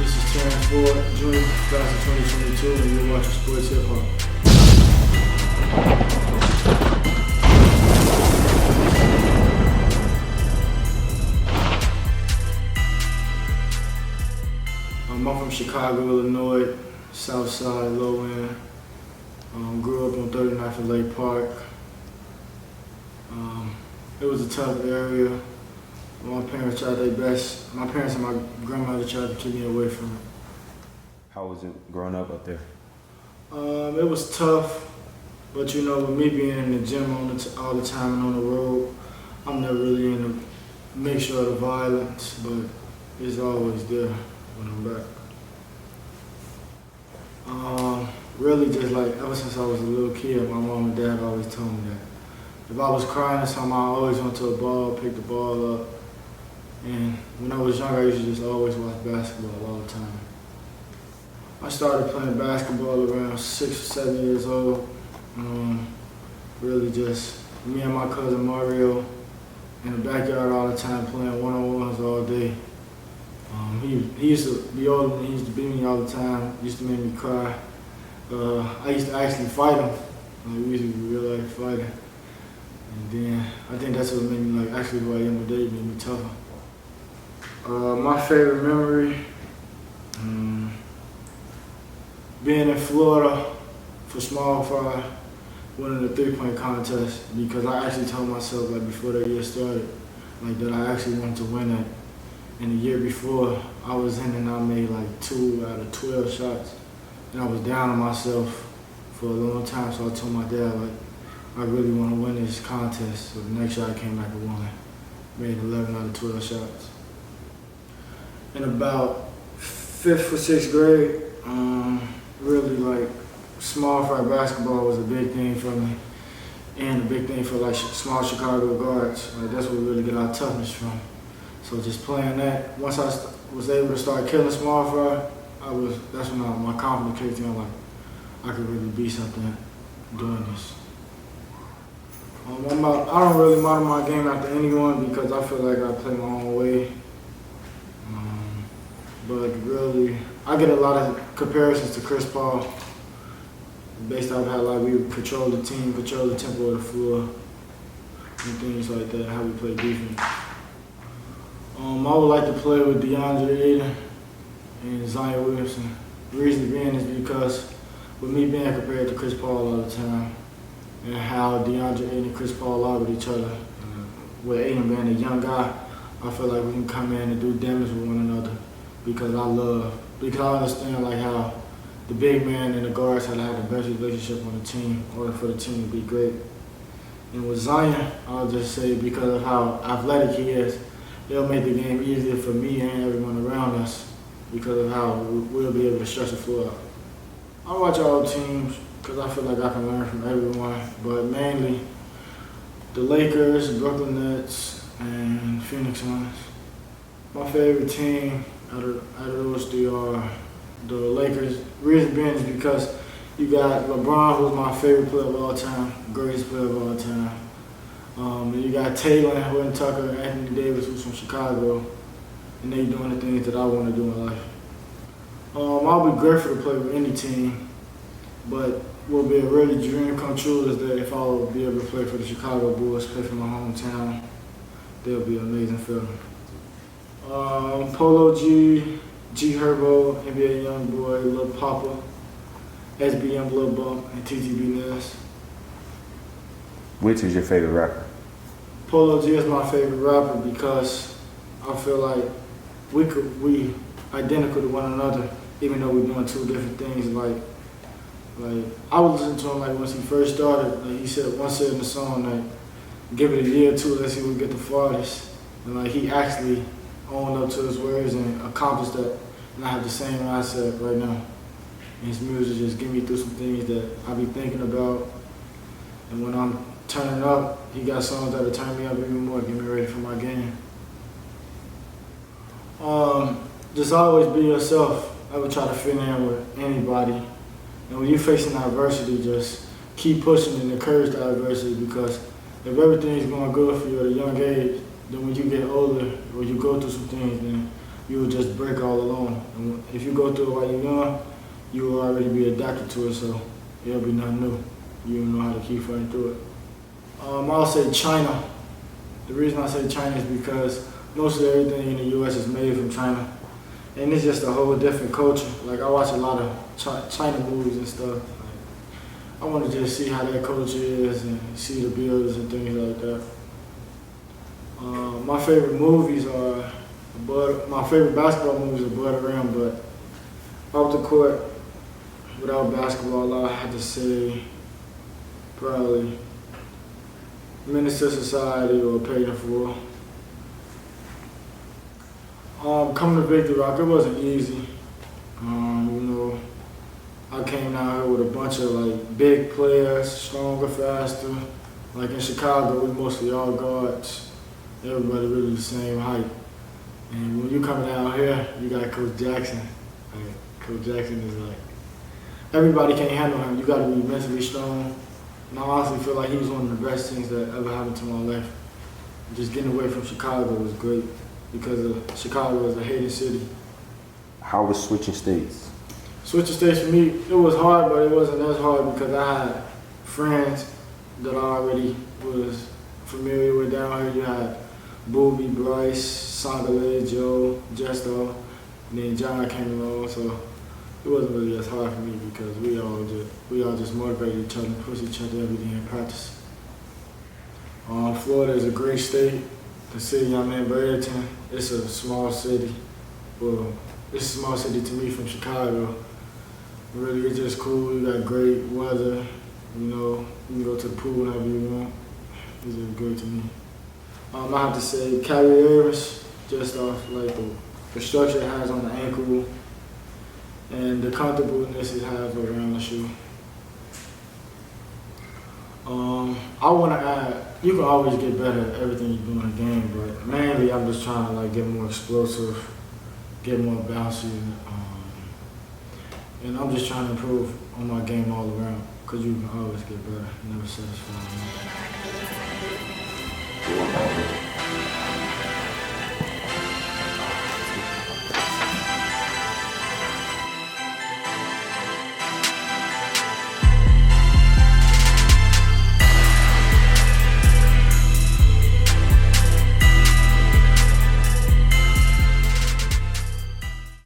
This is Terrance Junior, class of 2022, and you're watching SportsHiphop. I'm from Chicago, Illinois, South Side, low end. Grew up on 39th and Lake Park. It was a tough area. My parents tried their best. My parents and my grandmother tried to keep me away from it. How was it growing up there? It was tough, but you know, with me being in the gym all the time and on the road, I'm never really in the mixture of the violence, but it's always there when I'm back. Really just like ever since I was a little kid, my mom and dad always told me that if I was crying or something, I always went to a ball, picked the ball up. And when I was younger, I used to just always watch basketball all the time. I started playing basketball around 6 or 7 years old. Really just me and my cousin Mario in the backyard all the time playing one-on-ones all day. He used to be older than me, he used to beat me all the time, used to make me cry. I used to actually fight him. We used to be real life fighting. And then I think that's what made me like actually who I am today, made me tougher. My favorite memory, being in Florida for small fry, winning the three-point contest, because I actually told myself like before the year started, like that I actually wanted to win it. And the year before, I was in and I made like 2 out of 12 shots. And I was down on myself for a long time, so I told my dad, like, I really want to win this contest. So the next year I came back and won. Made 11 out of 12 shots. In about 5th or 6th grade, really like small fry basketball was a big thing for me. And a big thing for like small Chicago guards. Like, that's where we really get our toughness from. So just playing that, once I was able to start killing small fry, that's when my confidence kicked in. Like, I could really be something doing this. I don't really model my game after anyone because I feel like I play my own way. But really, I get a lot of comparisons to Chris Paul based off how like we control the team, control the tempo of the floor, and things like that, how we play defense. I would like to play with DeAndre Ayton and Zion Williamson. The reason being is because with me being compared to Chris Paul all the time and how DeAndre Ayton and Chris Paul are with each other, with Ayton being a young guy, I feel like we can come in and do damage with one another because I understand like how the big man and the guards have to have the best relationship on the team in order for the team to be great. And with Zion, I'll just say because of how athletic he is, it'll make the game easier for me and everyone around us because of how we'll be able to stretch the floor out. I watch all teams because I feel like I can learn from everyone, but mainly the Lakers, Brooklyn Nets, and Phoenix Suns. My favorite team out of those three are the Lakers. Reason being is because you got LeBron, who's my favorite player of all time, greatest player of all time. And you got Taylor, Horton Tucker, Anthony Davis, who's from Chicago, and they doing the things that I want to do in life. I'll be grateful to play with any team, but what would be a really dream come true is that if I would be able to play for the Chicago Bulls, play for my hometown, that'll be an amazing feeling. Polo G, G Herbo, NBA Youngboy, Lil Papa, SBM Lil Bump, and TTB Ness. Which is your favorite rapper? Polo G is my favorite rapper because I feel like we identical to one another, even though we're doing two different things. Like I was listening to him like once he first started. Like he said in the song, like give it a year or two, let's see who get the farthest. And like he actually owned up to his words and accomplished that. And I have the same mindset right now. And his music just get me through some things that I be thinking about. And when I'm turning up, he got songs that'll turn me up even more, get me ready for my game. Just always be yourself. I would try to fit in with anybody. And when you're facing adversity, just keep pushing and encourage the adversity because if everything's going good for you at a young age, then when you get older or you go through some things, then you will just break all alone. And if you go through it while you're young, you will already be adapted to it, so it'll be nothing new. You will know how to keep fighting through it. I'll say China. The reason I say China is because mostly everything in the U.S. is made from China. And it's just a whole different culture. Like, I watch a lot of China movies and stuff. Like, I want to just see how that culture is and see the buildings and things like that. My favorite movies are, my favorite basketball movies are Above the Rim, but off the court, without basketball, I have to say probably Menace to Society or Paid in Full. Coming to Victory Rock, it wasn't easy. You know, I came down here with a bunch of like big players, stronger, faster. Like in Chicago, we mostly all guards. Everybody really the same height. And when you come down here, you got Coach Jackson. Like, Coach Jackson is like, everybody can't handle him. You got to be mentally strong. And I honestly feel like he was one of the best things that ever happened to my life. Just getting away from Chicago was great because Chicago is a hated city. How was switching states? Switching states for me, it was hard, but it wasn't as hard because I had friends that I already was familiar with down here. You had Booby, Bryce, Sangale, Joe, Jesto, and then John came along, so it wasn't really as hard for me because we all just motivated each other and push each other every day in practice. Florida is a great state. The city I'm in, Bradenton, it's a small city. Well, it's a small city to me from Chicago. Really, it's just cool. You got great weather. You know, you can go to the pool whenever you want. It's just great to me. I have to say Kyrie Irving, just off like the structure it has on the ankle and the comfortableness it has around the shoe. I want to add, you can always get better at everything you do in a game, but mainly I'm just trying to like get more explosive, get more bouncy, and I'm just trying to improve on my game all around because you can always get better, never satisfied.